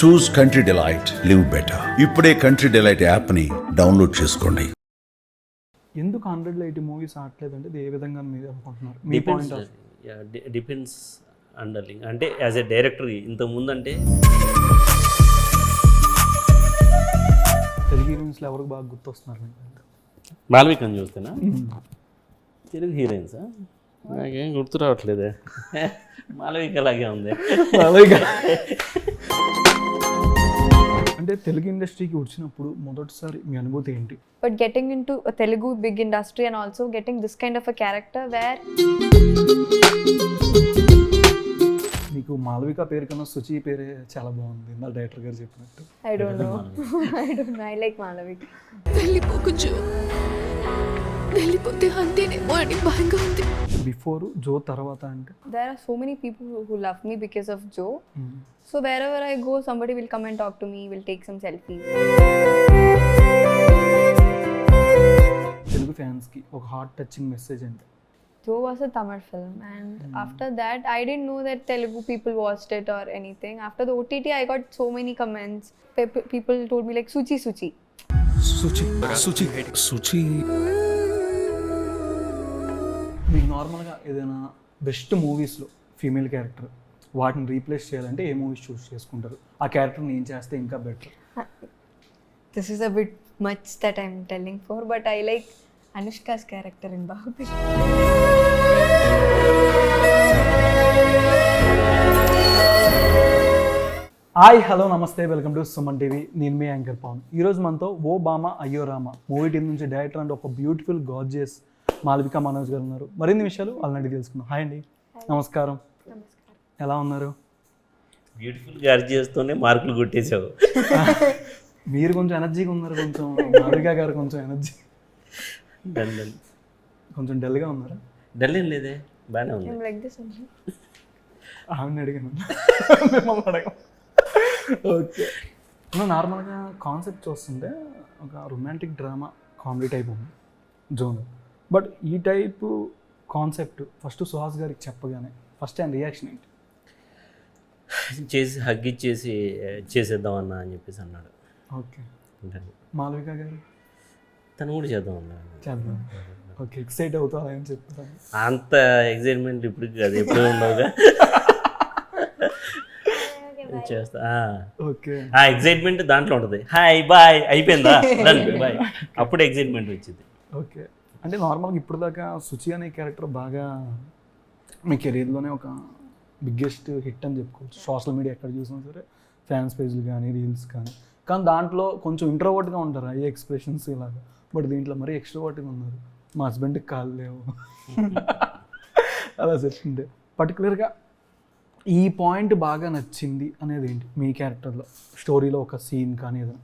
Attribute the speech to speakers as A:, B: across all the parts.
A: చూస్ country delight, live better. ఇప్పుడే country delight యాప్ని download చేసుకోండి.
B: ఎందుకు 180 మూవీస్ ఆడలేదంటే ఇది ఏ విధంగా మీరు అనుకుంటున్నారు? మీ పాయింట్ ఆఫ్
C: డిపెండ్స్ అండర్లింగ్. అంటే యాజ్ ఎ డైరెక్టర్ ఇంతకుముందు అంటే
B: తెలుగు హీరోయిన్స్లో ఎవరికి బాగా గుర్తొస్తున్నారు మీకు?
C: మాల్వికని చూస్తేనా తెలుగు హీరోయిన్సా? నాకేం గుర్తు రావట్లేదే. మాలవిక అలాగే ఉంది.
B: అంటే తెలుగు ఇండస్ట్రీకి వచ్చినప్పుడు మొదటిసారి మీ అనుభూతి ఏంటి?
D: But getting into a Telugu big industry and also getting this kind of a character where
B: మీకు మాలవిక పేరు కన్నా సుచి పేరే చాలా బాగుంది నా డైరెక్టర్ గారు చెప్పినట్టు.
D: I don't know. I like Malavika.
E: వెళ్ళిపోతే అంతేనేమో అని భయంగా ఉంది.
B: బిఫోర్ జో తర్వాత అంటే
D: There are so many people who love me because of Joe. So wherever I go, somebody will come and talk to me, will take some selfies.
B: Telugu ఫ్యాన్స్కి ఒక heart touching message అంటే
D: Joe was a Tamil film, and after that, I didn't know that Telugu people watched it or anything. After the OTT, I got so many comments. People told me like Suchi Suchi.
B: Suchi Suchi Suchi. మీకు నార్మల్గా ఏదైనా best మూవీస్లో female character వాటిని replace చేయాలంటే ఏ movies చూస్ చేసుకుంటారు? ఆ క్యారెక్టర్ని ఏం చేస్తే ఇంకా better?
D: This is a bit much that I'm telling for, but I like Anushka's character in Bahubali.
B: Hi hello నమస్తే, వెల్కమ్ టు సుమన్ టీవీ. నేను మీ యాంకర్ పవన్. ఈరోజు మనతో ఓ బామ అయ్యో రామ మూవీ టీం నుంచి డైరెక్టర్ అండ్ ఒక బ్యూటిఫుల్ గార్జియస్ మాలవిక మనోజ్ గారు ఉన్నారు. మరిన్ని విషయాలు వాళ్ళని తెలుసుకుందాం. హాయ్ అండి, నమస్కారం. ఎలా ఉన్నారు?
C: బ్యూటిఫుల్ గార్జియస్తోనే మార్కులు కొట్టేసావు.
B: మీరు కొంచెం ఎనర్జీగా ఉన్నారు, కొంచెం మాలవిక గారు కొంచెం ఎనర్జీ,
C: డల్
B: కొంచెం డల్గా ఉన్నారా?
C: డల్ ఏం లేదే, బాగానే ఉంది.
D: I'm like this only.
B: ఆవిడని అడిగాను, మిమ్మల్ని అడగం. ఓకే, నార్మల్గా కాన్సెప్ట్ చూస్తుంటే ఒక రొమాంటిక్ డ్రామా కామెడీ టైప్ ఉంది జోన్. బట్ ఈ టైపు కాన్సెప్ట్ ఫస్ట్ సుహాస్ గారికి చెప్పగానే ఫస్ట్ ఆయన రియాక్షన్ ఏంటి?
C: చేసి హగ్ ఇచ్చేసి చేసేద్దామన్నా అని చెప్పేసి అన్నాడు.
B: ఓకే, మాలవిక గారు
C: తను కూడా చేద్దాం అన్నాడు.
B: చేద్దాం. ఓకే, ఎక్సైట్ అవుతా అని చెప్తాను.
C: అంత ఎగ్జైట్మెంట్ ఇప్పుడు కాదు, ఎప్పుడు ఉండవుగా. చేస్తా.
B: ఓకే,
C: ఆ ఎగ్జైట్మెంట్ దాంట్లో ఉంటుంది. హాయ్ బాయ్ అయిపోయిందా డన్ బాయ్, అప్పుడు ఎగ్జైట్మెంట్ వచ్చింది.
B: ఓకే, అంటే నార్మల్గా ఇప్పుడు దాకా సుచి అనే క్యారెక్టర్ బాగా మీ కెరీర్లోనే ఒక బిగ్గెస్ట్ హిట్ అని చెప్పుకోవచ్చు. సోషల్ మీడియా ఎక్కడ చూసినా సరే ఫ్యాన్స్ పేజ్లు కానీ రీల్స్ కానీ దాంట్లో కొంచెం ఇంట్రోవర్ట్గా ఉంటారు, ఐ ఎక్స్ప్రెషన్స్ ఇలాగా. బట్ దీంట్లో మరీ ఎక్స్ట్రోవర్ట్గా ఉన్నారు. మా హస్బెండ్కి కాళ్ళు లేవు అలా చెప్తుంటే పర్టికులర్గా ఈ పాయింట్ బాగా నచ్చింది అనేది ఏంటి మీ క్యారెక్టర్లో? స్టోరీలో ఒక సీన్ కానీ ఏదైనా?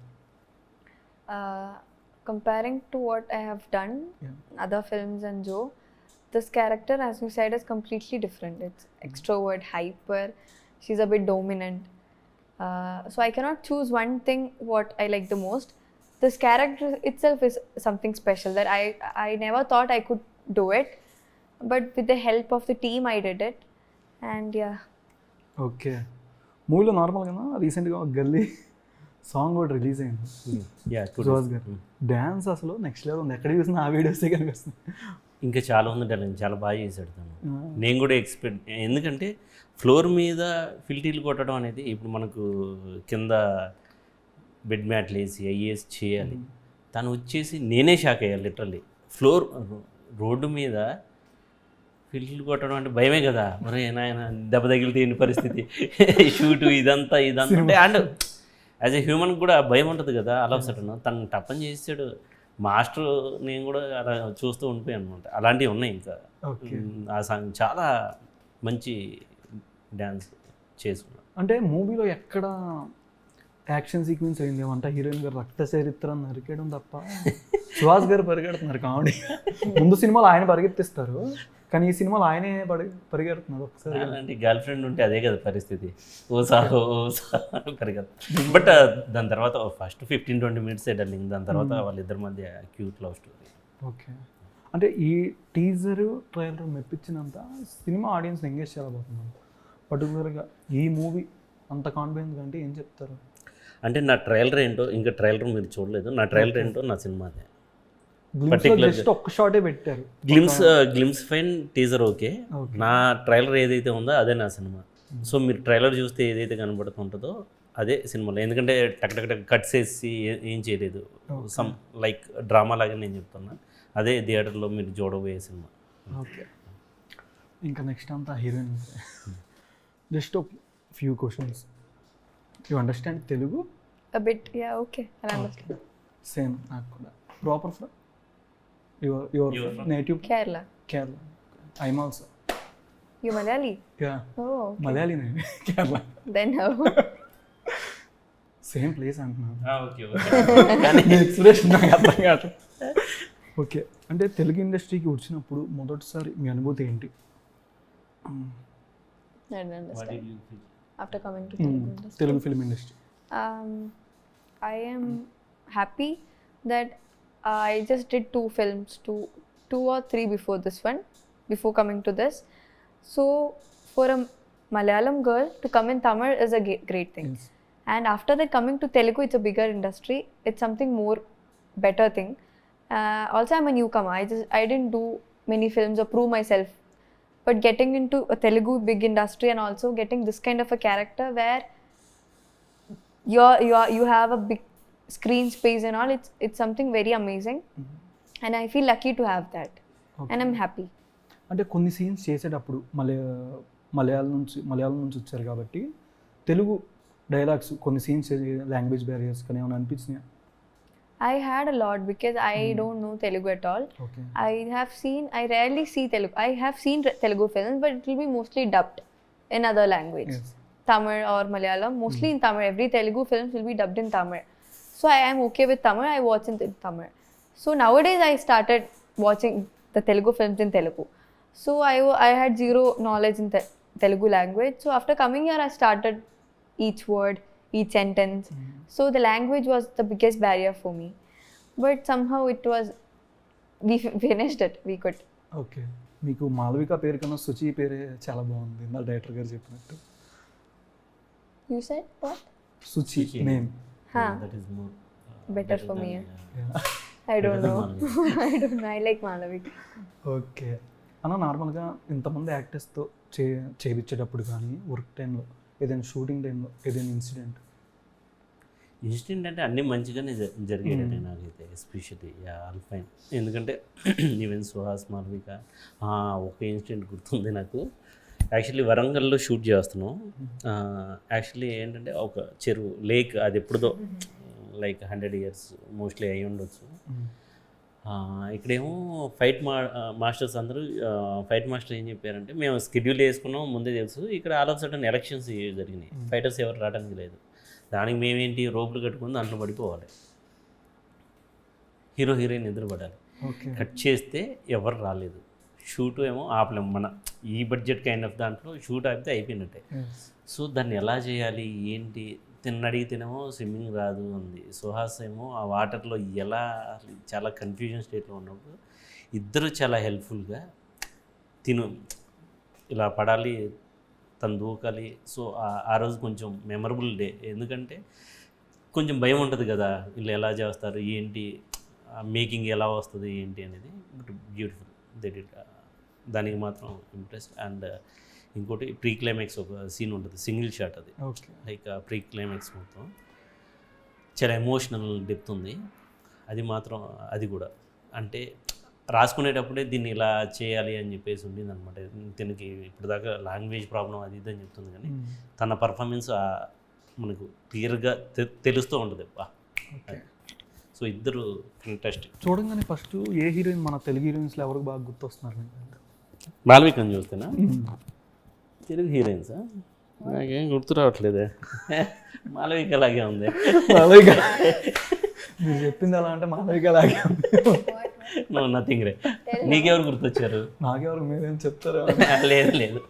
D: Comparing to what I have done, other films and Joe, this character, as you said, is completely different. It's extrovert, hyper. She's a bit dominant. So I cannot choose one thing what I like the most. This character itself is something special that I never thought I could do it, but with the help of the team, I did it, and yeah.
B: Okay, మూవీలో నార్మల్గా రీసెంట్గా ఒక గల్లీ song కూడా release అయింది సుహాస్ గారు. Dance అసలు next level ఉంది, ఎక్కడ చూసినా ఆ వీడియోసే కనిపిస్తుంది.
C: ఇంకా చాలా ఉంది డార్లింగ్, చాలా బాగా చేశాడు తను. నేను కూడా ఎక్స్పెక్ట్, ఎందుకంటే ఫ్లోర్ మీద ఫిల్టీలు కొట్టడం అనేది ఇప్పుడు మనకు కింద బెడ్ మ్యాట్లు వేసి ఐఏఎస్ చేయాలి. తను వచ్చేసి నేనే షాక్ అయ్యాను లిటరల్లీ. ఫ్లోర్ రోడ్డు మీద ఫిల్టీలు కొట్టడం అంటే భయమే కదా, మరి నాయన దెబ్బ తగిలితే ఏంటి పరిస్థితి, షూటు ఇదంతా అంటే అండ్ యాజ్ ఎ హ్యూమన్ కూడా భయం ఉంటుంది కదా. అలా సడన్ తను టప్పని చేసాడు మాస్టర్, నేను కూడా అలా చూస్తూ ఉండిపోయాను అనమాట. అలాంటివి ఉన్నాయి. ఇంకా ఆ సాంగ్ చాలా మంచి డ్యాన్స్ చేసుకున్నాను.
B: అంటే మూవీలో ఎక్కడ యాక్షన్ సీక్వెన్స్ అయింది ఏమంట, హీరోయిన్ గారు రక్త చరిత్ర నరికేయడం తప్ప సుహాస్ గారు పరిగెడుతున్నారు కామెడీ. ముందు సినిమాలో ఆయన పరిగెత్తిస్తారు, కానీ ఈ సినిమాలో ఆయనే పరిగెడుతున్నారు. ఒకసారి
C: అలాంటి గర్ల్ ఫ్రెండ్ ఉంటే అదే కదా పరిస్థితి, ఓసా పరిగెత్త. బట్ దాని తర్వాత ఫస్ట్ 15-20 minutes డార్లింగ్, దాని తర్వాత వాళ్ళిద్దరి మధ్య క్యూట్ లవ్ స్టోరీ.
B: ఓకే, అంటే ఈ టీజరు ట్రైలర్ మెప్పించినంత సినిమా ఆడియన్స్ని ఎంగేజ్ చేయలేకపోతున్నాను. పర్టికులర్గా ఈ మూవీ అంత కాన్ఫిడెన్స్ అంటే ఏం చెప్తారు?
C: అంటే నా ట్రైలర్ ఏంటో, ఇంకా ట్రైలర్ మీరు చూడలేదు, నా ట్రైలర్ ఏంటో నా సినిమాదే.
B: జస్ట్ ఒక్క షాటే పెట్టారు.
C: Glimpse fine, teaser okay. నా ట్రైలర్ ఏదైతే ఉందో అదే నా సినిమా. సో మీరు ట్రైలర్ చూస్తే ఏదైతే కనబడుతుంటుందో అదే సినిమాలో. ఎందుకంటే టక్ టక్ టక్ కట్స్ వేసి ఏం చేయలేదు, సమ్ లైక్ డ్రామా లాగా నేను చెప్తున్నా. అదే థియేటర్లో మీరు చూడబోయే సినిమా.
B: ఓకే, ఇంకా నెక్స్ట్ అంతా heroine. Just few questions. You understand Telugu?
D: A bit, yeah, okay. I understand.
B: Same నాకు కూడా. Proper from your native?
D: Kerala.
B: Kerala. I'm also.
D: You Malayali?
B: Yeah,
D: Oh, okay.
B: Malayali నేను. Kerala.
D: Then how?
B: Same place అంటున్నాను.
C: Okay
B: expression నాకు అర్థం కాదు. Okay, అంటే తెలుగు ఇండస్ట్రీకి వచ్చినప్పుడు మొదటిసారి మీ అనుభూతి ఏంటి?
D: I don't understand. After coming to Telugu industry.
B: Telugu film industry.
D: I am happy that I just did 2 films, two or 3 before this one, before coming to this. So for a Malayalam girl to come in Tamil is a great thing.
B: Yes.
D: And after that coming to Telugu, it's a bigger industry. It's something more better thing. Also, I'm a newcomer. I didn't do many films or prove myself. But getting into a Telugu big industry and also getting this kind of a character where you have a big screen space and all, it's something very amazing. And I feel lucky to have that.
B: Okay.
D: And I'm happy.
B: అంటే కొన్ని scenes చేసేటప్పుడు మలయాళం నుంచి వచ్చారు కాబట్టి Telugu dialogues కొన్ని scenes language barriers కానీ ఏమైనా అనిపించినాయా?
D: I had a lot because I don't know Telugu at all.
B: Okay.
D: I rarely see Telugu. I have seen Telugu films, but it will be mostly dubbed in other language.
B: Yes.
D: Tamil or Malayalam, mostly in Tamil. Every Telugu films will be dubbed in Tamil. So I am okay with Tamil. I watch in Tamil. So nowadays I started watching the Telugu films in Telugu. So I had zero knowledge in Telugu language. So after coming here, I started each word, each sentence. So the language was the biggest barrier for me. But somehow we finished it. We could.
B: Okay, మీకు మాలవిక పేరు కన్నా సుచి పేరే చాలా బాగుంది ఇందా director గారు చెప్పినట్టు.
D: You said what?
B: Suchi name.
D: Huh.
C: That is more
D: Better for me. I don't know. I don't know. I like Malavik.
B: Okay అన్న, నార్మల్గా ఇంతమంది యాక్టర్స్తో చేయించేటప్పుడు కానీ వర్క్ టైంలో ఏదైనా షూటింగ్ టైంలో ఏదైనా ఇన్సిడెంట్
C: అంటే అన్నీ మంచిగానే జరిగాయండి నాకైతే, ఎస్పెషల్లీ ఆల్ఫైన్. ఎందుకంటే ఈవెన్ సుహాస్, మాల్విక, ఒక ఇన్సిడెంట్ గుర్తుంది నాకు. యాక్చువల్లీ వరంగల్లో షూట్ చేస్తున్నాం. యాక్చువల్లీ ఏంటంటే ఒక చెరువు, లేక్, అది ఎప్పుడుదో లైక్ 100 years మోస్ట్లీ అయి ఉండొచ్చు. ఇక్కడేమో మాస్టర్స్ అందరూ ఫైట్ మాస్టర్ ఏం చెప్పారంటే, మేము స్కెడ్యూల్ వేసుకున్నాం ముందే తెలుసు, ఇక్కడ ఆల్ ఆఫ్ సడన్ ఎలక్షన్స్ జరిగినాయి, ఫైటర్స్ ఎవరు రావడానికి లేదు. దానికి మేమేంటి రోపులు కట్టుకుని దాంట్లో పడిపోవాలి, హీరో హీరోయిన్ ఎదురు పడాలి. కట్ చేస్తే ఎవరు రాలేదు, షూట్ ఏమో ఆపలేం. మన ఈ బడ్జెట్ కైండ్ ఆఫ్ దాంట్లో షూట్ ఆపితే అయిపోయినట్టే. సో దాన్ని ఎలా చేయాలి ఏంటి, అడిగితేనేమో స్విమ్మింగ్ రాదు ఉంది, సుహాస్ ఏమో ఆ వాటర్లో ఎలా, చాలా కన్ఫ్యూజన్ స్టేట్లో ఉన్నప్పుడు ఇద్దరు చాలా హెల్ప్ఫుల్గా ఇలా పడాలి, తను దూకాలి. సో ఆ రోజు కొంచెం మెమరబుల్ డే. ఎందుకంటే కొంచెం భయం ఉంటుంది కదా, వీళ్ళు ఎలా చేస్తారు ఏంటి, మేకింగ్ ఎలా వస్తుంది ఏంటి అనేది. But beautiful they did. దానికి మాత్రం ఇంప్రెస్డ్. అండ్ ఇంకోటి ప్రీ క్లైమాక్స్ ఒక సీన్ ఉంటుంది, సింగిల్ షాట్, అది లైక్ ప్రీ క్లైమాక్స్ మొత్తం చాలా ఎమోషనల్ డెప్త్ ఉంది. అది మాత్రం అది కూడా అంటే రాసుకునేటప్పుడే దీన్ని ఇలా చేయాలి అని చెప్పేసి ఉండింది అనమాట. దీనికి ఇప్పుడు దాకా లాంగ్వేజ్ ప్రాబ్లం అది ఇది అని చెప్తుంది, కానీ తన పర్ఫార్మెన్స్ మనకు క్లియర్గా తెలుస్తూ ఉంటుంది. సో ఇద్దరు ఫెంటాస్టిక్.
B: చూడంగానే ఫస్ట్ ఏ హీరోయిన్ మన తెలుగు హీరోయిన్స్లో ఎవరికి బాగా గుర్తొస్తున్నారు?
C: మాల్వికని చూస్తేనా? తెలుగు హీరోయిన్సా? నాకేం గుర్తు రావట్లేదే. మాలవిక అలాగే ఉంది.
B: మాలవిక మీరు చెప్పింది ఎలా అంటే మాలవిక అలాగే ఉంది.
C: నో నథింగ్ రే. నీకెవరు గుర్తొచ్చారు?
B: నాకెవరు, మీరేం చెప్తారు?
C: లేదు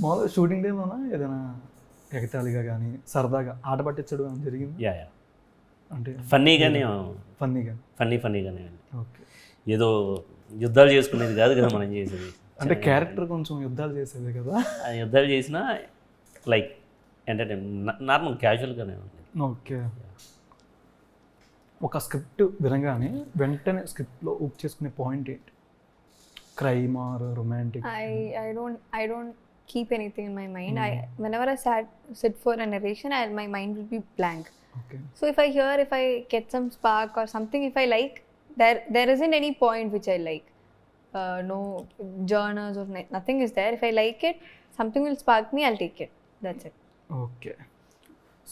B: మామూలుగా షూటింగ్ టైంలోనా ఏదైనా ఎగతాళిగా కానీ సరదాగా ఆట పట్టించడం అని జరిగింది?
C: యా
B: అంటే
C: ఫన్నీగానే
B: ఫన్నీగానే. ఓకే,
C: ఏదో యుద్ధాలు చేసుకునేది కాదు కదా మనం చేసేది.
B: అంటే క్యారెక్టర్ కొంచెం యుద్ధాలు చేసేది కదా.
C: యుద్ధాలు చేసినా లైక్ ఎంటర్టైన్మెంట్ నార్మల్ క్యాజువల్గానే ఉంది.
B: ఓకే. ఒక స్క్రిప్ట్ వినగానే వెంటనే స్క్రిప్ట్లో ఊక్ చేసుకునే పాయింట్ ఏంటి? Crime are romantic?
D: I don't keep anything in my mind. Whenever I sit for a narration, my mind will be blank.
B: Okay.
D: So if I get some spark or something, if I like, there isn't any point which I like. No genres or nothing is there. If I like it, something will spark me, I'll take it. That's it.
B: Okay.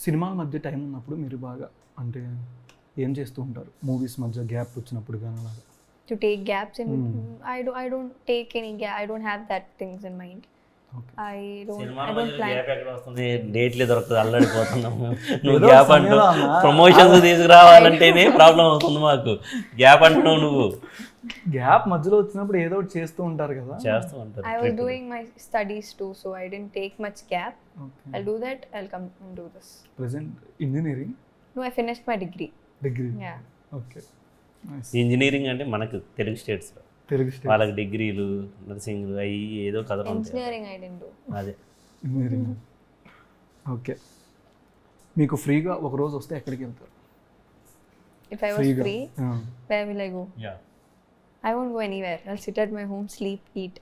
B: సినిమాల మధ్య time ఉన్నప్పుడు మీరు బాగా అంటే ఏం చేస్తూ ఉంటారు? Movies మధ్య గ్యాప్ వచ్చినప్పుడు కానీ అలాగా?
D: To take gaps in between, I don't take any gap. I don't have that things in mind.
B: Okay.
D: I don't
C: gap
D: plan.
C: ఎక్కడ వస్తుంది, డేట్లే దొరకదు, అల్లడిపోతున్నాం. నువ్వు
B: ఏదో
C: గ్యాప్ అంటూ
B: సమయంలో అన్నా.
C: ప్రమోషన్స్ తీసుకురావాలంటేనే ప్రాబ్లం అవుతుంది మాకు. గ్యాప్ అంటున్నావు నువ్వు.
B: గ్యాప్ మధ్యలో వచ్చినప్పుడు ఏదో ఒకటి చేస్తూ ఉంటారు కదా?
C: చేస్తూ ఉంటారు.
D: I was doing my studies too, so I didn't take much gap.
B: Okay.
D: I'll do that. I'll come and do this.
B: Present engineering
D: No, I finished my degree.
B: Degree.
D: Yeah.
B: Okay. Nice.
C: Engineering అంటే మనకు తెలుగు స్టేట్స్లో
B: Telugu state
C: వాళ్ళకి డిగ్రీలు, నర్సింగ్లు అవి ఏదో కథలు ఉంటాయి.
D: Engineering I didn't do.
C: అదే
B: ఇంజనీరింగ్. ఓకే. మీకు ఫ్రీగా ఒక రోజు వస్తే ఎక్కడికి వెళ్తారు?
D: If I was
B: ఫ్రీగా
D: free, where will I go? I won't go anywhere. I'll sit at my home, sleep, eat,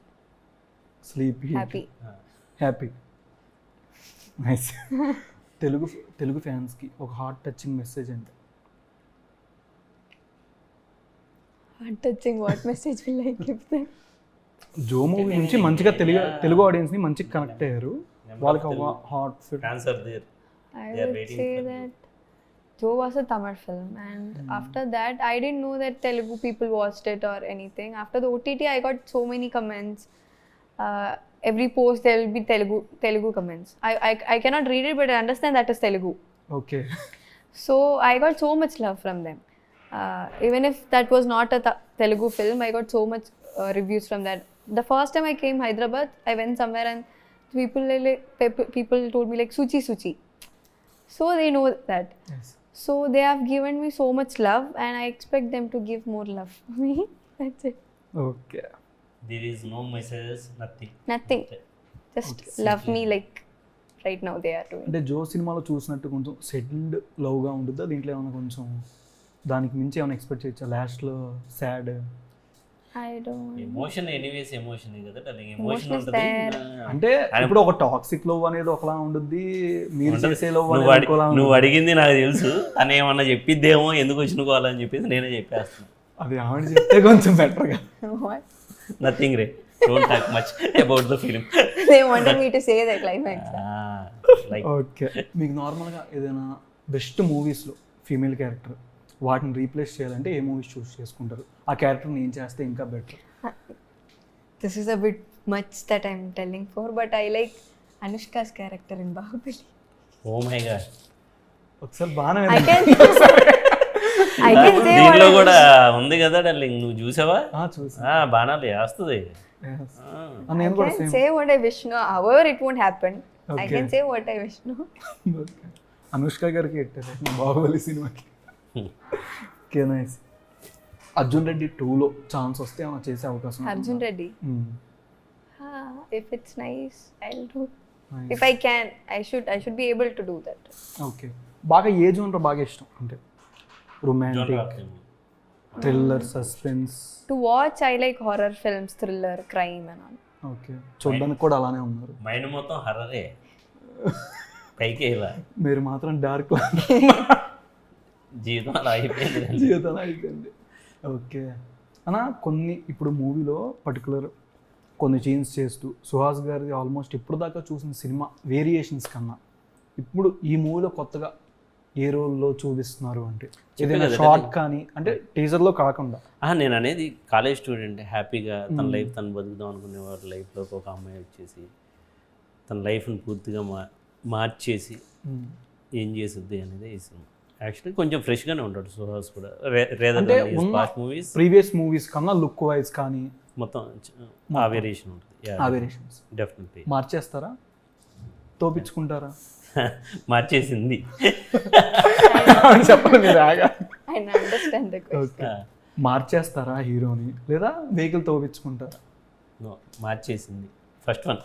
B: sleep,
D: happy.
B: Happy. Nice. Telugu ఫ్యాన్స్కి ఒక హార్ట్ టచింగ్ మెసేజ్ అంటే?
D: Heart touching. What message will I give them?
B: Joe movie నుంచి మంచిగా తెలుగు ఆడియన్స్ని మంచిగా connect అయ్యారు. వాళ్ళకి ఒక heart fit.
C: Answer there.
D: I
C: They are
D: would
C: waiting
D: say
C: for you.
D: that Joe was a Tamil film, and after that, I didn't know that Telugu people watched it or anything. After the OTT, I got so many comments. Every post there will be Telugu comments. I cannot read it, but I understand that is Telugu.
B: Okay.
D: So I got so much love from them. Even if that was not a Telugu film, I got so much reviews from that. The first time I came Hyderabad, I went somewhere and people told me like Suchi. So they know that.
B: Yes.
D: So they have given me so much love, and I expect them to give more love to me. That's it.
B: Okay.
C: There is no messages, nothing.
D: Nothing. Just love me like right now they are doing.
B: అంటే జో సినిమాలో చూసినట్టు కొంచెం settled లవ్గా ఉంటుందా? దీంట్లో ఏమైనా కొంచెం దానికి మించి ఏమైనా ఎక్స్పెక్ట్ చేయొచ్చా? లాస్ట్లో sad
D: I don't.
C: Emotion anyways emotion కదా, దానికి
D: Emotion
C: ఎమోషన్
D: is
C: ఉంటుంది.
D: there.
B: అంటే ఇప్పుడు ఒక టాక్సిక్ లవ్ అనేది ఒకలా ఉంటుంది, మీరు చేసే లవ్
C: నువ్వు
B: అనేది ఒకలా
C: నువ్వు
B: ఉంటుంది.
C: అడిగింది నాకు తెలుసు. తను ఏమన్నా చెప్పిద్దేమో, ఎందుకు వచ్చినుకోవాలని చెప్పేసి నేనే చెప్పేస్తున్నాను.
B: అది ఆవిడ చెప్తే కొంచెం బెటర్గా.
D: What?
C: Nothing ray, don't talk much about the film.
D: They wanted me to say the climax.
C: Like
B: okay. మీకు నార్మల్గా ఏదైనా బెస్ట్ మూవీస్లో ఫీమేల్ క్యారెక్టర్ వాటిని రీప్లేస్ చేయాలంటే ఏ మూవీస్ చూస్ చేసుకుంటారు? ఆ క్యారెక్టర్ని ఏం చేస్తే ఇంకా better?
D: This is a bit much that I'm telling for, but I like Anushka's character in Bahubali.
C: Oh my God,
B: ఒకసారి బాగానే
D: I can say
C: దీంట్లో
D: what
C: కూడా ఉంది కదా డార్లింగ్, నువ్వు చూసావా?
B: చూసి
C: బాణాలు వేస్తుంది.
B: నేను కూడా
D: I can
B: same.
D: say what I wish no. However, it won't happen. I
B: Okay.
D: can say what I wish no.
B: Anushka గారికి పెట్టారు బాహుబలి సినిమాకి. Okay, nice. అర్జున్ రెడ్డి 2లో ఛాన్స్ వస్తే ఏమైనా చేసే అవకాశం ఉందా?
D: Arjun Reddy.
B: Hmm.
D: If it's nice, I'll do.
B: Nice.
D: If I can, I should be able to do that.
B: Okay. బాగా ఏ జోనర్ బాగా ఇష్టం? అంటే romantic, thriller, suspense?
D: To watch, I like horror films, thriller, crime, and all.
B: Okay. చూడడానికి కూడా అలానే ఉన్నారు.
C: Mind మొత్తం హర్రరే, పైకి ఇలా
B: మీరు మాత్రం డార్క్
C: జీవితం అలా అయిపోయింది.
B: జీవితంలో అయిపోయింది. ఓకే అన్న, కొన్ని ఇప్పుడు మూవీలో పర్టికులర్ కొన్ని చేంజ్ చేస్తూ సుహాస్ గారిది ఆల్మోస్ట్ ఇప్పుడు దాకా చూసిన సినిమా వేరియేషన్స్ కన్నా ఇప్పుడు ఈ మూవీలో కొత్తగా ఏ రోల్లో చూపిస్తున్నారు అంటే ఏదైనా షార్ట్ కానీ అంటే టీజర్లో కాకుండా?
C: నేను అనేది కాలేజ్ స్టూడెంట్ హ్యాపీగా తన లైఫ్ తను బతుకుదాం అనుకునేవాడు, లైఫ్లోకి ఒక అమ్మాయి వచ్చేసి తన లైఫ్ని పూర్తిగా మార్చేసి ఏం చేస్తుంది అనేది ఈ సినిమా. యాక్చువల్లీ కొంచెం ఫ్రెష్గానే ఉంటాడు సుహాస్ కూడా, పాస్ట్ మూవీస్
B: ప్రీవియస్ మూవీస్ కన్నా లుక్ వైజ్ కానీ
C: మొత్తం ఆ వేరియేషన్ ఉంటుంది.
B: ఆ వేరియేషన్స్
C: డెఫినెట్లీ
B: మార్చేస్తారా, తోపించుకుంటారా?
C: మార్చేసింది.
B: చెప్పండి మీరు ఆగా.
D: I understand the question.
B: Okay. మార్చేస్తారా హీరోని లేదా వెహికల్ తోపించుకుంటారా?
C: మార్చేసింది first one.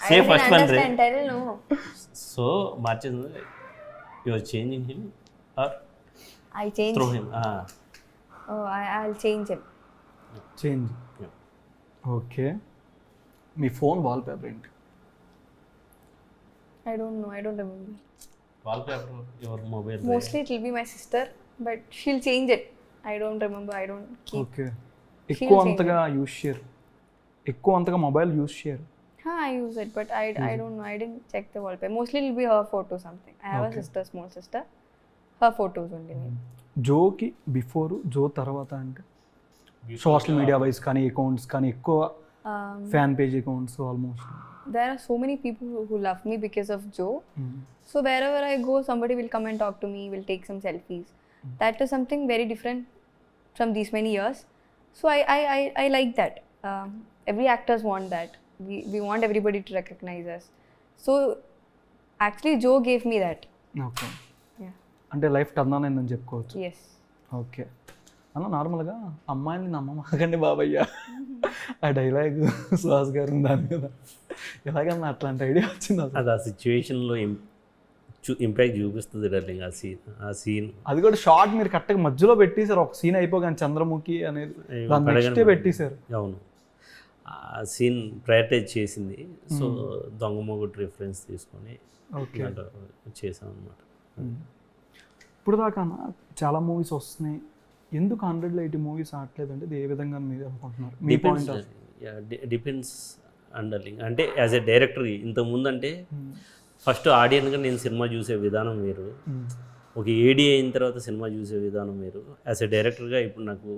D: I
C: Say
D: didn't
C: first one,
D: understand. Tell no.
C: So మార్చేసింది, your changing him or
D: I changed.
C: Through him.
D: Oh, I'll change him.
B: Change. Okay, మీ phone wallpaper ఏంటి?
D: I don't know. I don't remember.
C: Wallpaper your mobile.
D: Mostly it will be my sister, but she'll change it. I don't remember. I don't keep.
B: Okay, ఎక్కువ అంతగా use చేయరు, ఎక్కువ అంతగా mobile use చేయరు.
D: I use it, but I don't know. I didn't check the wallpaper. Mostly it'll be her photo something. I have a sister, small sister. Her photos only.
B: జోకి before, జో తర్వాత అంటే social media wise కానీ accounts కానీ ఎక్కువ fan page accounts almost.
D: There are so many people who love me because of Joe. So wherever I go, somebody will come and talk to me, will take some selfies. That is something very different from these many years. So I like that. Every actors want that. We want everybody to recognize us. So actually Joe gave me that.
B: Okay,
D: Yeah.
B: అంటే life turn on అయిందని చెప్పుకోవచ్చు.
D: Yes.
B: Okay అన్న, నార్మల్గా అమ్మాయిని నమ్మకండి బాబయ్య ఆ dialogue Suhas గారు దాని మీద ఎలాగన్నా అట్లాంటి ఐడియా వచ్చింది అసలు?
C: అది ఆ సిచ్యువేషన్లో ఇంపాక్ట్ చూపిస్తుంది డార్లింగ్. ఆ సీన్
B: అది కూడా షార్ట్ మీరు కరెక్ట్గా మధ్యలో పెట్టేశారు, ఒక సీన్ అయిపోగానే చంద్రముఖి అనేది దాని నెక్స్టే పెట్టేశారు.
C: అవును, ఆ సీన్ ప్రయారిటైజ్ చేసింది. సో దొంగ మొగుడు రిఫరెన్స్ తీసుకొని
B: ఓకే
C: చేసాం అనమాట.
B: ఇప్పుడు దాకా చాలా మూవీస్ వస్తున్నాయి, ఎందుకు 180 మూవీస్ ఆడలేదు అంటే ఏ విధంగా మీరు అనుకుంటున్నారు? మీ పాయింట్ ఆఫ్
C: డిపెండ్స్ అండర్లింగ్. అంటే యాజ్ ఎ డైరెక్టర్ ఇంతకుముందు అంటే ఫస్ట్ ఆడియన్గా నేను సినిమా చూసే విధానం వేరు, ఒక ఏడీ అయిన తర్వాత సినిమా చూసే విధానం వేరు. యాజ్ ఎ డైరెక్టర్గా ఇప్పుడు నాకు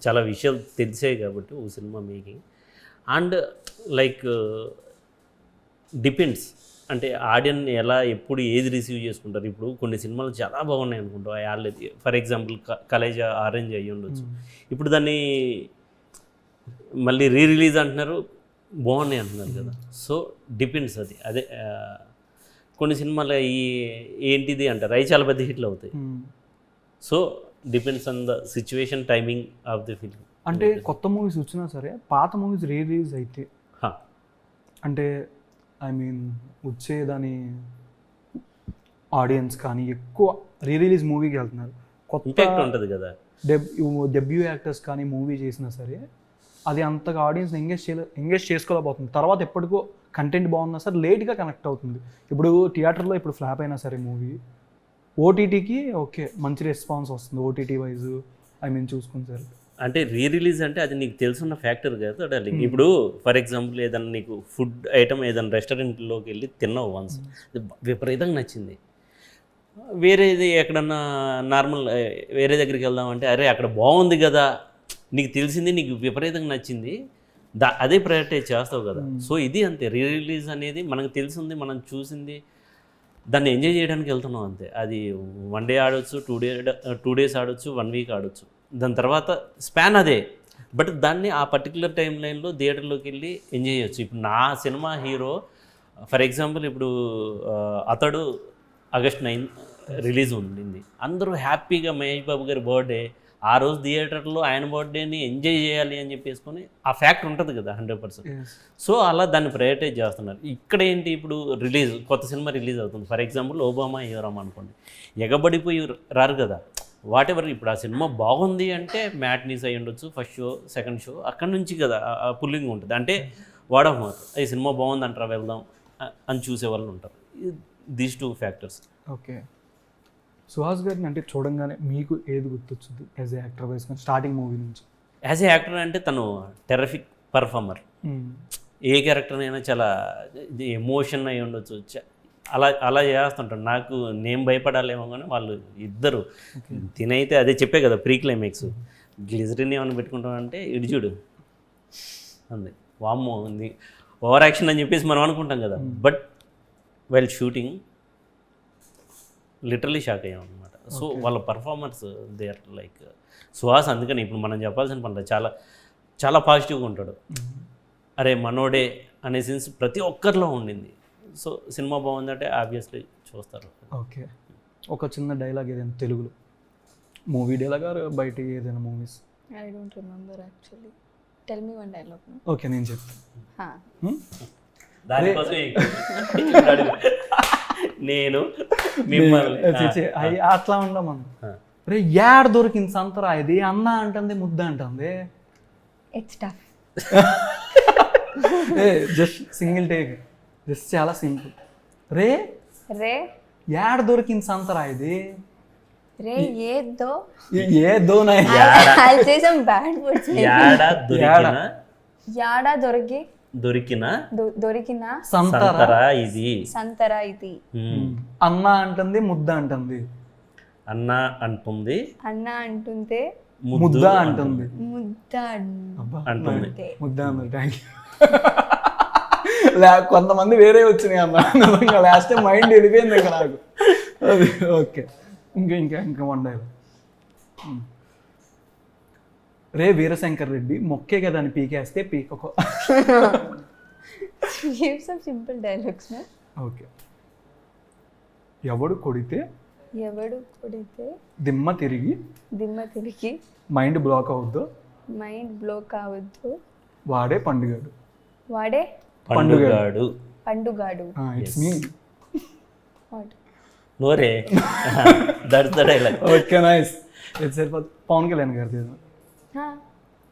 C: చాలా విషయాలు తెలిసాయి కాబట్టి ఓ సినిమా మేకింగ్. అండ్ లైక్ డిపెండ్స్, అంటే ఆడియన్ ఎలా ఎప్పుడు ఏది రిసీవ్ చేసుకుంటారు. ఇప్పుడు కొన్ని సినిమాలు చాలా బాగున్నాయి అనుకుంటాం, ఆడలేదు. ఫర్ ఎగ్జాంపుల్ కలేజా ఆరెంజ్ అయ్యి ఉండొచ్చు, ఇప్పుడు దాన్ని మళ్ళీ రిలీజ్ అంటున్నారు, బాగున్నాయి అంటున్నారు కదా. సో డిపెండ్స్, అదే కొన్ని సినిమాలు ఏంటిది అంటారు, అవి చాలా పెద్ద హిట్లు అవుతాయి. So depends on the situation, timing of the film.
B: అంటే కొత్త మూవీస్ వచ్చినా సరే పాత మూవీస్ రిలీజ్ అయితే అంటే ఐ మీన్ వచ్చే దాని ఆడియన్స్ కానీ ఎక్కువ రిలీజ్ మూవీకి వెళ్తున్నారు, కొత్త
C: ఇంపాక్ట్ ఉంటుంది కదా.
B: డెబ్యూ యాక్టర్స్ కానీ మూవీ చేసినా సరే అది అంతగా ఆడియన్స్ని ఎంగేజ్ చేసుకోలేకపోతుంది. తర్వాత ఎప్పటికో కంటెంట్ బాగున్నా సరే లేట్గా కనెక్ట్ అవుతుంది. ఇప్పుడు థియేటర్లో ఇప్పుడు ఫ్లాప్ అయినా సరే మూవీ ఓటీటీకి ఓకే మంచి రెస్పాన్స్ వస్తుంది, ఓటీటీ వైజ్ ఐ మీన్ చూసుకుని సరే.
C: అంటే రిలీజ్ అంటే అది నీకు తెలుసున్న ఫ్యాక్టర్ కదా డార్లింగ్. ఇప్పుడు ఫర్ ఎగ్జాంపుల్ ఏదైనా నీకు ఫుడ్ ఐటమ్ ఏదైనా రెస్టారెంట్లోకి వెళ్ళి తిన్నావు వన్స్, విపరీతంగా నచ్చింది, వేరేది ఎక్కడన్నా నార్మల్ వేరే దగ్గరికి వెళ్దామంటే అరే అక్కడ బాగుంది కదా, నీకు తెలిసింది, నీకు విపరీతంగా నచ్చింది, అదే ప్రయారిటైజ్ చేస్తావు కదా. సో ఇది అంతే, రిలీజ్ అనేది మనకు తెలిసింది, మనం చూసింది, దాన్ని ఎంజాయ్ చేయడానికి వెళ్తున్నాం అంతే. అది 1 డే ఆడవచ్చు, 2 డేస్ ఆడవచ్చు, 1 వీక్ ఆడవచ్చు, దాని తర్వాత స్పాన్ అదే. బట్ దాన్ని ఆ పర్టికులర్ టైం లైన్లో థియేటర్లోకి వెళ్ళి ఎంజాయ్ చేయొచ్చు. ఇప్పుడు నా సినిమా హీరో ఫర్ ఎగ్జాంపుల్ ఇప్పుడు అతడు August 9 రిలీజ్ ఉండింది, అందరూ హ్యాపీగా మహేష్ బాబు గారి బర్త్డే ఆ రోజు థియేటర్లో ఆయన బర్త్డేని ఎంజాయ్ చేయాలి అని చెప్పేసుకొని ఆ ఫ్యాక్ట్ ఉంటుంది కదా 100%. సో అలా దాన్ని ప్రయారిటైజ్ చేస్తున్నారు. ఇక్కడ ఏంటి, ఇప్పుడు కొత్త సినిమా రిలీజ్ అవుతుంది, ఫర్ ఎగ్జాంపుల్ ఒబామా హీరోమ్ అనుకోండి, ఎగబడిపోయి రారు కదా. వాట్ ఎవర్, ఇప్పుడు ఆ సినిమా బాగుంది అంటే మ్యాట్నీస్ అయ్యి ఉండొచ్చు, ఫస్ట్ షో సెకండ్ షో, అక్కడి నుంచి కదా పుల్లింగ్ ఉంటుంది. అంటే వర్డ్ ఆఫ్ మౌత్, ఈ సినిమా బాగుంది అంటారా వెళ్దాం అని చూసే వాళ్ళు ఉంటారు. These 2 factors.
B: ఓకే, సుహాస్ గారిని అంటే చూడంగానే మీకు ఏది గుర్తొచ్చింది యాజ్ ఏ యాక్టర్ వైజ్ కానీ స్టార్టింగ్ మూవీ నుంచి?
C: యాజ్ ఏ యాక్టర్ అంటే తను టెర్రఫిక్ పర్ఫార్మర్, ఏ క్యారెక్టర్ అయినా చాలా ఎమోషన్ అయి ఉండొచ్చు, అలా చేస్తుంటాను. నాకు నేను భయపడాలేమో కానీ వాళ్ళు ఇద్దరు తినైతే అదే చెప్పే కదా ప్రీ క్లైమాక్స్, గ్లిజరిన్ ఏమైనా పెట్టుకుంటామంటే ఇటు చూడు అంది, వామ్మో ఉంది ఓవర్ యాక్షన్ అని చెప్పేసి మనం అనుకుంటాం కదా. But while shooting literally shock అయ్యాం అనమాట. సో వాళ్ళ performance they are like Suhas. అందుకని ఇప్పుడు మనం చెప్పాల్సిన పని చాలా చాలా పాజిటివ్గా ఉంటాడు. అరే మనోడే అనే సెన్స్ ప్రతి ఒక్కరిలో ఉండింది. సో సినిమా బాగుందంటే ఆబ్వియస్లీ చూస్తారు.
B: ఓకే, ఒక చిన్న డైలాగ్ ఏదైనా తెలుగులో, మూవీ డైలాగ్ బయట ఏదైనా movies?
D: I don't remember actually. Tell me one dialogue. No?
B: Okay, నేను చెప్తాను.
C: దానికోసం ఇప్పుడు అడుగు. నేను మిమ్మల్ని
B: అవి అట్లా ఉండవు మనం. రే యాడ్ దొరికింది సంతరా ఇది అన్న అంటుంది ముద్ద అంటుంది.
D: It's tough.
B: Just single take, just చాలా సింపుల్. రే
D: Re,
B: యాడ్ దొరికింది సంతరా ఇది
D: re, ye do.
B: ఏదో నా
D: I'll say some bad words.
C: యాడ దొరికిన
D: Yada
C: దొరికిన
D: dorikina
B: సంతరా
C: సంతరా ఇది.
D: santara iti.
B: అన్న అంటుంది ముద్ద అంటుంది.
C: అన్న అంటుంది,
D: Anna antunte
B: ముద్ద అంటుంది.
D: mudda
B: అబ్బా,
C: అంటుంది.
B: ముద్ద అన్నారు. Thank you. కొంతమంది వేరే వచ్చినాయి అన్న, నిజంగా లాస్ట్ టైం మైండ్ వెళ్ళిపోయింది ఇంకా నాకు. అది ఓకే. ఇంకా వన్ డైలాగ్. రే వీరశంకర్ రెడ్డి మొక్కే కదా అని పీకేస్తే పీకకో.
D: Give some simple dialogues, man.
B: Okay. ఎవడు కొడితే
D: ఎవడు కొడితే
B: దిమ్మ తిరిగి
D: దిమ్మ తిరిగి
B: మైండ్ బ్లాక్ అవుద్దో
D: మైండ్ బ్లోక్ అవ్వద్దు
B: వాడే పండుగాడు.
D: వాడే
C: పండుగాడు.
D: పండుగాడు.
B: It's me.
D: What?
C: నోరే that's the dialogue.
B: Okay nice. It's Pawan Kalyan గారిది.
D: Huh?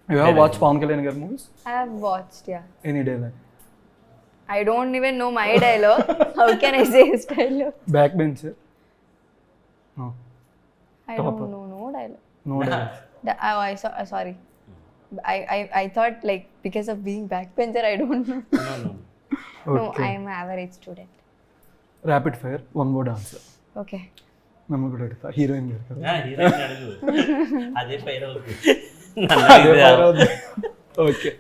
B: You have watch Pawan Kalyan గారి movies?
D: I have watched, yeah.
B: Any dialogue?
D: I don't even know my dialogue. How can I say his dialogue?
B: Back bench?
D: I don't know no dialogue.
B: No dialogues.
D: Sorry. I thought like because of being backbencher, I don't know. No, I am an average student.
B: Rapid fire, one word answer.
D: Okay.
B: మిమ్మల్ని కూడా అడుగుతా, heroine గారు కదా.
C: అడుగు. అదే fire అవుతుంది.
B: Okay.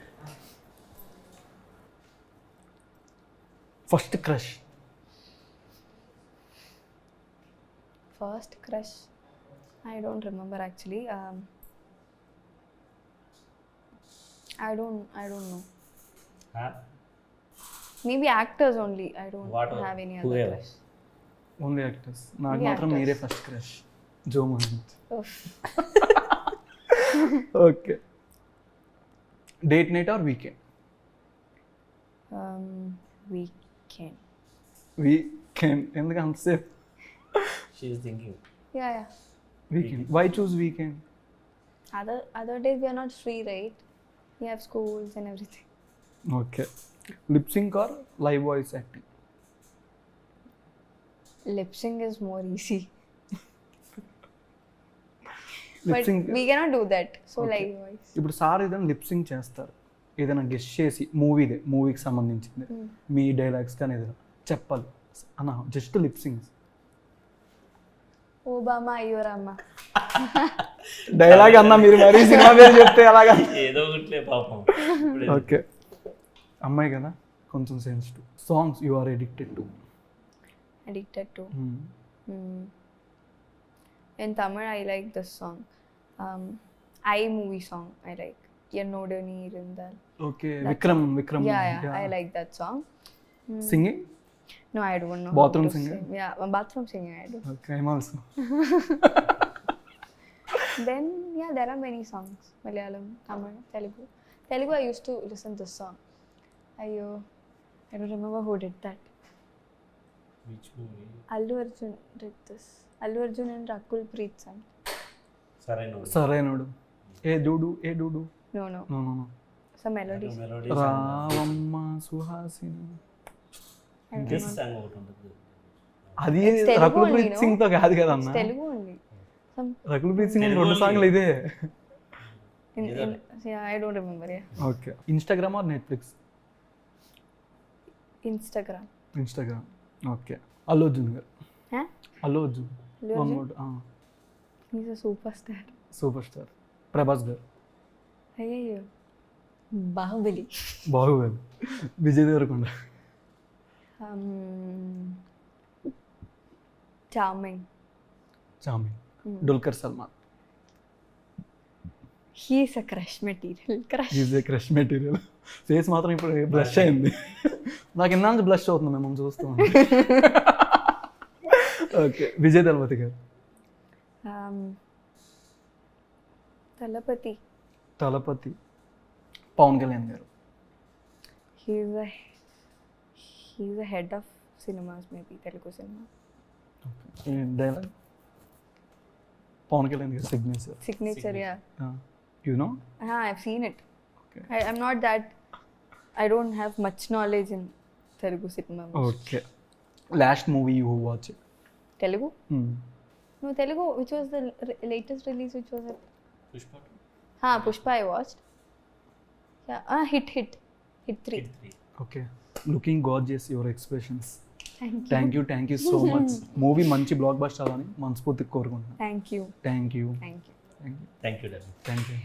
B: First crush?
D: First crush. I don't remember actually. I don't know. Maybe actors only. I don't
C: What
D: have any
C: who
D: other
C: else?
D: crush.
B: Only actors. నాకు
D: Only
B: మాత్రం
D: actors.
B: మీరే first crush. Jo Mohan.
D: Oof.
B: Okay. Date night or weekend?
D: Weekend.
B: Weekend. ఎందుకు అంతసేపు?
C: She is thinking.
D: Yeah.
B: Weekend. Why choose weekend?
D: Other days we are not free, right? We have schools and everything.
B: Okay. Lip sync or live voice acting?
D: Lip sync is more easy.
B: Lip
D: But
B: sync.
D: we cannot do that. So
B: Okay.
D: live voice.
B: ఇప్పుడు sir ఏదైనా lip sync చేస్తారు, ఏదైనా guest చేసి మూవీకి సంబంధించింది మీ dialogues కానీ ఏదైనా చెప్పాలి అన్న, just lip Singh.
D: Obama Ayorama.
B: Dialogue అన్న మీరు మరీ సినిమా పేరు చెప్తే అలాగా.
C: ఏదో ఒకట్లే పాపం.
B: ఓకే. అమ్మాయి కదా కొంచెం sensitive. Songs you are addicted to?
D: Addicted to. In Tamil, I like this song. I movie song. I like. Yennodu Neer Irundhal.
B: Okay. Vikram.
D: Yeah. I like that song.
B: Singing?
D: No, I don't know.
B: Bathroom
D: how to
B: singing?
D: sing. Yeah, bathroom singing I do.
B: Okay. I'm also.
D: Then yeah, there are many songs. Malayalam, Tamil, Telugu. Telugu I used to listen to this song. Ayyo, I don't remember who did that.
C: Which movie?
D: Allu Arjun did this. Allu Arjun and Rakul Preet Singh.
B: Sarrainodu. ఏ డూడు.
D: No.
B: No.
D: Some melodies.
B: Ravamma Suhasini.
C: This song ఒకటి ఉంటుంది.
B: అది
D: It's Telugu
B: Rakul
D: only,
B: Preet
D: no?
B: Singh తో కాదు కదా
D: It's
B: అన్న.
D: Telugu only. Some
B: Rakul Preet Singh
C: Telugu
B: రెండు
C: only.
B: సాంగ్లు ఇదే.
D: yeah, I don't remember. Yeah.
B: Okay. Instagram or Netflix?
D: Instagram.
B: Instagram. Okay. Allu Arjun garu.
D: Huh?
B: Allu Arjun.
D: Allu
B: one
D: Arjun?
B: More.
D: He's a superstar.
B: Superstar. Prabhas garu.
D: Ayyo. Bahubali.
B: Baahubali. Vijay Deverakonda.
D: Charming.
B: చామి. Dulquer Salmaan.
D: He's a crush material. Crush.
B: Is a crush material. Face మాత్రం ఇప్పుడు blush అయింది. నాకు ఎన్నా నుంచి blush అవుతుంది మేము చూస్తూ ఉంటాం. ఓకే. విజయ్ దళపతి గారు.
D: Talapati.
B: తలపతి. పవన్ కళ్యాణ్ గారు.
D: he's the head of cinemas, maybe Telugu cinema.
B: ఈ డైలాగ్ పవన్ కళ్యాణ్ గారి signature
D: Signature, yeah.
B: You know
D: I've seen it.
B: Okay.
D: I'm not that. I don't have much knowledge in Telugu cinema.
B: Okay last movie you watch
D: Telugu? No, Telugu. Which was the latest release? Which was it? Pushpa. I watched. Yeah. Hit 3.
B: Okay looking gorgeous your expressions
D: Thank you.
B: Thank you so much movie మంచి block buster అవ్వాలని మనస్ఫూర్తిగా కోరుకుంటున్నాను
D: Thank you.
B: Thank you
D: Thank you.
C: Thank you darling.
B: Thank you